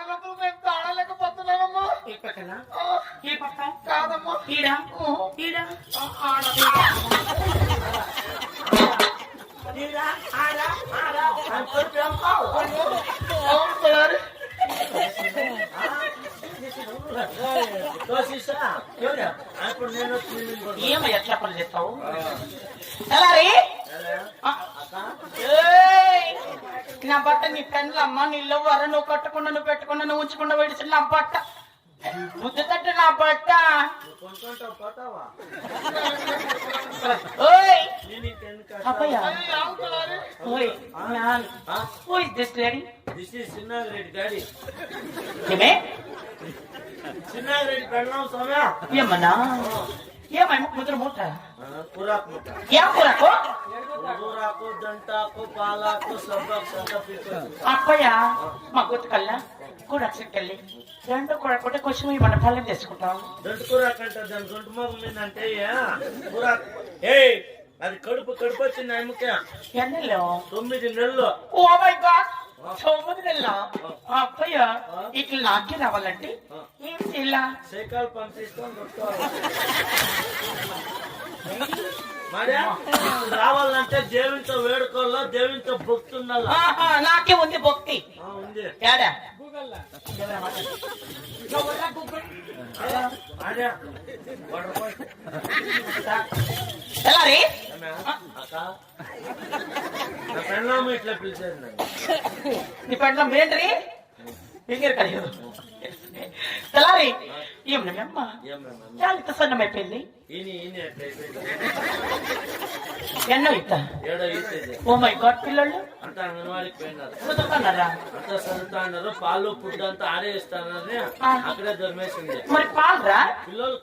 నొప్పులు మేము తాడలేకపోతున్నామమ్మా. ఈ పక్కన ఆ, ఈ పక్క కాదమ్మా. ఈడ ఈడ ఆడ ఈడ ఆడ ఆడ అవును తలారి. ఏమో ఎట్లా పని చేస్తావు తలారి నా బట్ట నీ పెండ్లు అమ్మ నీళ్ళు వర నువ్వు కట్టకుండా నువ్వు పెట్టుకుండా నువ్వు ఉంచకుండా విడిచి నా బట్ట ముద్దు తట్టు నా బట్ట ఓయ్ అప్పయ్య అది రావు తలారి. ఓయ్ man who is this lady This is Sinnagireddy daddy. ఏమే Sinnagireddy పెళ్ళాం సోమ్యా. ఏమన్నా ఏమై ముద్ర మూట కూరాకు ముట్ట. ఏ కూరకు కూరాకు దంటాకు పాలాకు సబ్బాకు సంతపీకు. అప్పయ్య మా గుర్తుకల్లా కూడా చెక్కల్లి రెండు కూడా కొట్టే కొంచెం మన పల్లెం తెచ్చుకుంటాం దంటు కూరాకు అంటే దాని దొంటు మొగం మీద అంటే కూరాకు. ఏయ్ అది కడుపు కడుపు వచ్చింది ఆయమ్మకి. ఎన్నెల్లో 9 నెలలు. ఓ మై గాడ్ 9 నెలల అప్పయ్య ఇట్లా నాకే రావాలంటే ఏం చేయాల సైకిల్ పంపిస్తాం మరియా రావాలంటే దేవునితో వేడుకోవాలా దేవునితో భక్తి ఉండాలా. నాకే ఉంది భక్తి ఉంది ఏడా మరియా ఎలా రే అక్క నా పెళ్ళాము ఇట్లా పిలిచేది నన్ను. నీ పంట ఏంటి ఇంకేరు కలియదు తెలారి ఏం అమ్మ చాలా ఇంత సన్నమైపోయింది ఎన్నో ఇత్త ఏడో ఈసేది. ఓ మై గాడ్ పిల్లలు అంతా అంగన్వాడికి పోయినారు. చదువుతున్నారా అంతా చదువుతా అన్నారు. పాలు ఫుడ్ అంతా ఆడే ఇస్తానని అక్కడే దొరిమేసింది. మరి పాలరా పిల్లలు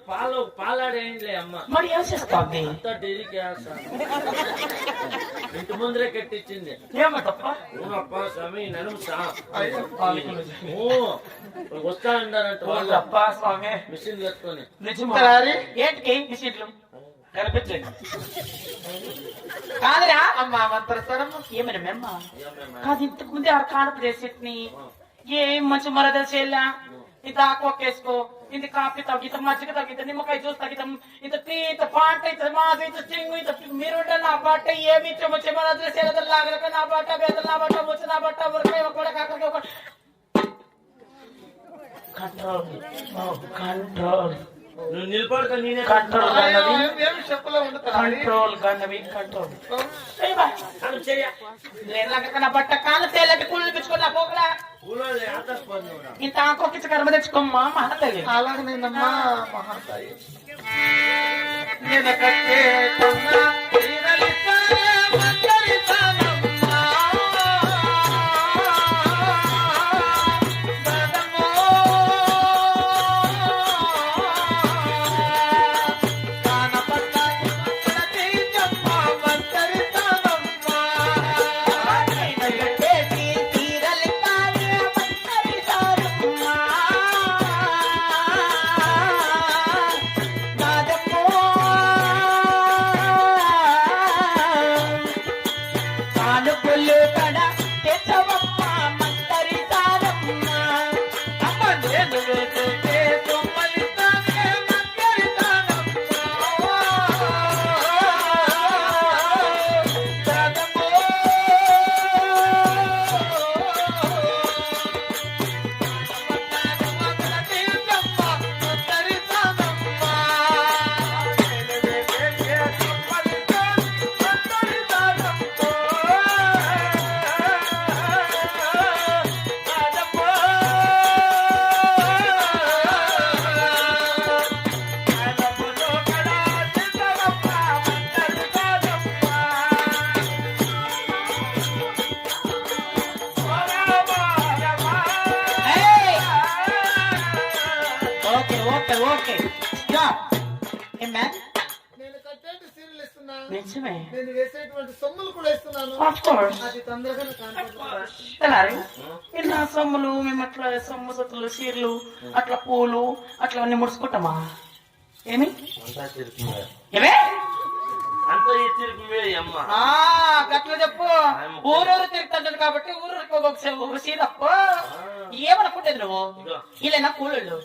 పాలాడేయండిలే అమ్మ. మరి ఏం చేస్తాంది అంతా డైరీకి వేస్తాను. ఇంటి ముందరే కట్టించింది. ఏమంటప్ప ఊనప్ప స్వామి నడుము వస్తా ఉన్నారంట వాళ్ళు వాళ్ళప్ప స్వామి మిషన్ కట్టుకొని. నిజమా ఏంటికి మిషన్లు కనిపించండి కాదురా అమ్మా మంత్ర సరమ్మ. ఏమరా మేమ్మ కాదు ఇంతకు ముందే ఆ కానపు చేసేటిని ఏం మంచి మరద చేయాల ఇంత ఆకోకేసుకో ఇంత కాఫీ తాగు ఇంత మజ్జిగ తాగు ఇంత నిమ్మకాయ జ్యూస్ తాగు ఇంత టీ ఇంత పాట ఇంత మాది ఇంత చింగు ఇంత మీరు నా బట్ట ఏమి వచ్చే మరద చేయాల లాగలక నా బట్ట బేదలు నా బట్ట వచ్చి నా బట్ట ఉరకాయ కూడా కాకరకాయ కంట్రోల్ కంట్రోల్ నువ్వు నిలబడతా నేనే కంట్రోల్ గన్నవి ఏమి చెప్పలే ఉంది తలారి. కంట్రోల్ గన్నవి కంట్రోల్ అని చెయ్య. నా బట్ట కాలు తేలటి కూళ్ళు పిచ్చుకున్నా పోకడా ఊళ్ళో ఆటపోతున్నావు. ఇంత ఆకోకిచ్చి కర్మ తెచ్చుకోమ్మా మహాతల్లి అలాగనేనమ్మా మహాతాయి. నేను కట్టే కొన్న తీరలిత మందరితనమ్మా. గదమో కానపట్టాకి ప్రతీతమ్మ మందరితనమ్మా. నేను కట్టేసి తీరలితానే మందరితనమ్మా. గదమో కానుపులు కడ తెచ్చవమ్మ మందరితనమ్మ. అమ్మ నేను వెతుకే బొమ్మలితనే మందరితనమ్మ. గదమో ఓకే ఓకే ఓకే స్టాప్ ఏ మ్యాన్ నేను కట్టేటి సీరియల్ ఇస్తున్నా. నిజమే నేను వేసేటువంటి సొమ్ములు కూడా ఇస్తున్నాను. ఆఫ్ కోర్స్ అది తొందరగా కనపడుతుంది. తెలారి ఇలా సొమ్ములు మేము అట్లా సొమ్ము సొత్తులు చీరలు అట్లా పూలు అట్లా అన్ని ముడుచుకుంటామా ఏమి అంతా తిరుగుతున్నారు. ఏమే అంత ఈ తిరిగి అమ్మ ఆ గట్ల చెప్పు. ఊరూరు తిరుగుతుంటాడు కాబట్టి ఊరూరికి ఒక సీదప్ప. ఏమనుకుంటేది నువ్వు? ఇలా కూలోళ్ళు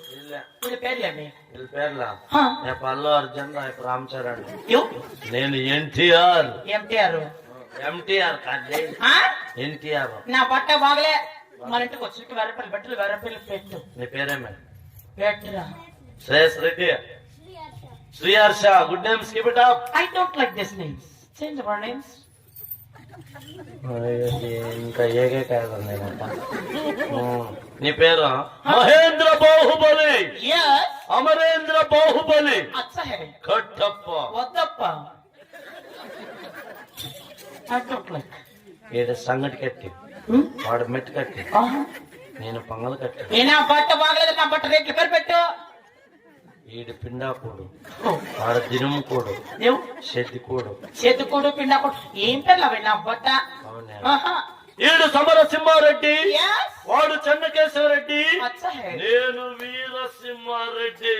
వీళ్ళ పేర్లేండి. వీళ్ళ పేర్లా హా. రేపు అల్లు అర్జున్ రేపు రామ్ చరణ్. యో, నేను ఎన్టీఆర్. ఎంటీఆర్. ఎంటీఆర్ కాదు ఆ? ఎన్టీఆర్. నా బట్ట బాగలే. మన ఇంటికి వచ్చి వేరపల్లి బట్టలు వేరపల్లి పెట్టు. నీ పేరేమే? పెట్టురా. Shreyas Reddy. Sriharsha. Good names. Keep it up. I don't like these names. Change our names. ఇంకా ఏకే కాదు నీ పేరు? మహేంద్ర బాహుబలి. Yes. అమరేంద్ర బాహుబలి. अच्छा है. కట్టప్ప. వద్దప్ప. I don't like. ఈడ సంగటి కట్టి వాడు మెట్టు కట్టి నేను పొంగల్ కట్టి. నా బట్ట బాగలేదు. నా బట్ట రేట్లు పేరు పెట్టు. ఈడు పిండాకోడు వాడు దినముకోడు శెద్దికోడు. చేతుకోడు పిండాకోడు ఏం పేర్లు అవి నా బట్ట? ఆహా. ఈడు సమరసింహారెడ్డి. Yes. వాడు చెన్నకేశ్వరరెడ్డి. अच्छा है. నేను వీరసింహారెడ్డి.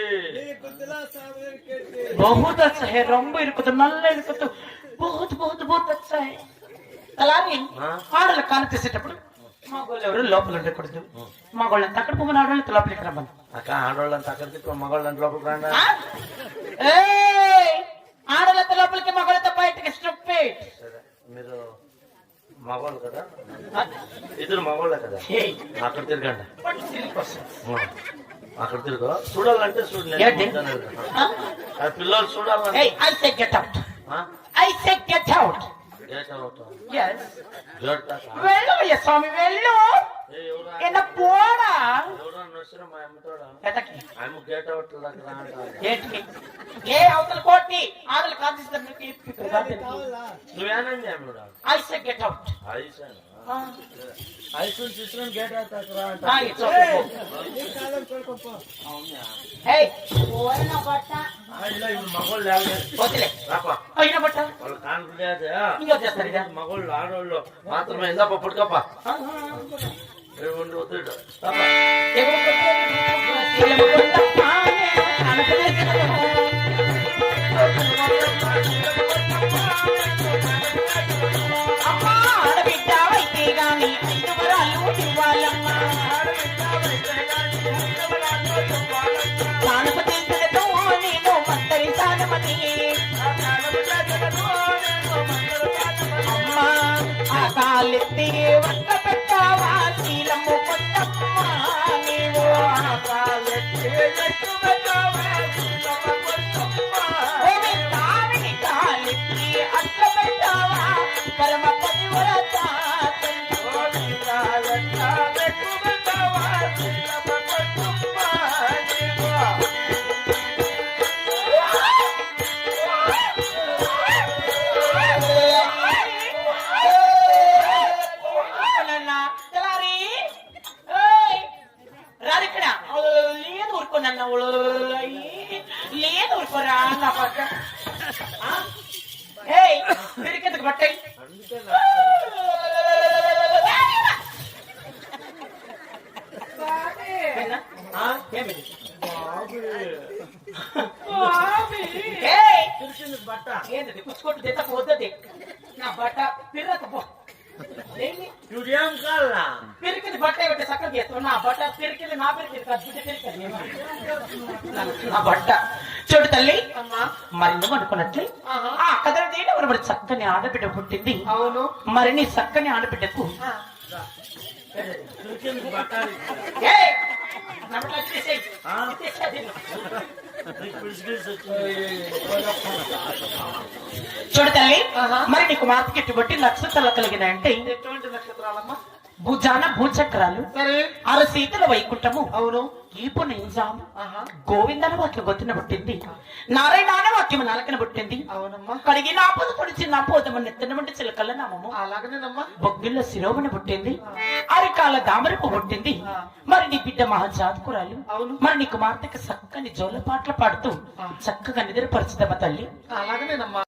बहुत अच्छा है. రొంబ ఇరుకుతు నల్ల ఇరుకుతు बहुत बहुत बहुत अच्छा है. అలాగే ఆడలు కాలు తీసేటప్పుడు మగోళ్ళు ఎవరు లోపల ఉండకూడదు. మగోళ్ళంతా అక్కడ పోమని ఆడవాళ్ళంతా లోపలికి రమ్మని. అక్క ఆడవాళ్ళంతా అక్కడికి మగవాళ్ళంతా లోపలికి రండి. ఆడలతో లోపలికి మగవాళ్ళతో బయటకి స్టూపిడ్. మీరు మగవాళ్ళు కదా? ఇద్దరు మగవాళ్ళే కదా? అక్కడ తిరగండి. అక్కడ తిరుగు. చూడాలంటే చూడండి. పిల్లలు చూడాలంటే I say get out. I say get out. Yes. వెళ్ళు అయ్యా స్వామి వెళ్ళు. ఎన్న పోడా ఏ అవతల కోటి ఆడలు కాల్చిస్తారు. నువ్వేనండి I say get out. Ice తీసుకుని గేట్ మగోళ్ళు వదిలే అయిన బట్ట వాళ్ళు కాన్ఫిడెన్స్ ఇంకా చేస్తారు ఇదా. మగోళ్ళు ఆడవాళ్ళు మాత్రమే ఇందాప పుట్టుకప్ప వద్దు. అమ్మా ఆడబిడ్డ అయితే గాని 5 వరాలు ఇవ్వాలమ్మా. తానుకు తీసినతో నేను మందరిస్తానమని. అమ్మా ఆ కాలెత్తి వంట పెట్టావా శీలము కొట్టమ్మా. నీవు ఆ కాలెత్తి పెట్టావా శీలము కొట్టమ్మా. తావిని కాలెత్తి అట్ల పెట్టావా పరమ పతివ్రత. రాదిక్కడ లేదు ఊరుకోనన్న లేదు ఊరుకోరా నా పక్క. పిరికెందుకు పట్టాయి? బట్ట ఏంటది పుచ్చుకోట్టు తెత్త పోతుంది నా బట్ట పిర్రత పో. నువ్వేం కావాలా? పిరికింది బట్ట పెట్టి చక్కగా చేస్తావు. నా బట్ట పిరికింది నా పిరికింది కాదు బిడ్డ పిరికింది నా బట్ట. చూడు తల్లి మరి నువ్వు అనుకున్నట్లే ఆ కథలు తీయడం మరి చక్కని ఆడబిడ్డ పుట్టింది. అవును. మరి నీ చక్కని ఆడబిడ్డకు చూడు తల్లి మరి నీకు మార్కెట్ బట్టి నక్షత్రాలు కలిగినాయంటే ఎటువంటి నక్షత్రాలమ్మా? భుజాన భూచక్రాలు, సరే అరసీతల వైకుంఠము, అవును, ఈపు నింజాము, గోవిందన వాక్యం గొత్తిన పుట్టింది, నారాయణ వాక్యం నాలకన పుట్టింది. అవునమ్మా. కడిగి నా పొద పొడిచి నా పోదమ నెత్తన వంటి చిలకల్ల నామము, అలాగనేనమ్మా. బొగ్గిళ్ళ శిరోమని పుట్టింది, అరికాల దామరకు పుట్టింది. మరి నీ బిడ్డ మహాజాతకురాలు. అవును. మరి నీ కుమార్తెకి చక్కని జోల పాటలు పాడుతూ చక్కగా నిద్రపరచుదమ్మ తల్లి. అలాగనేనమ్మా.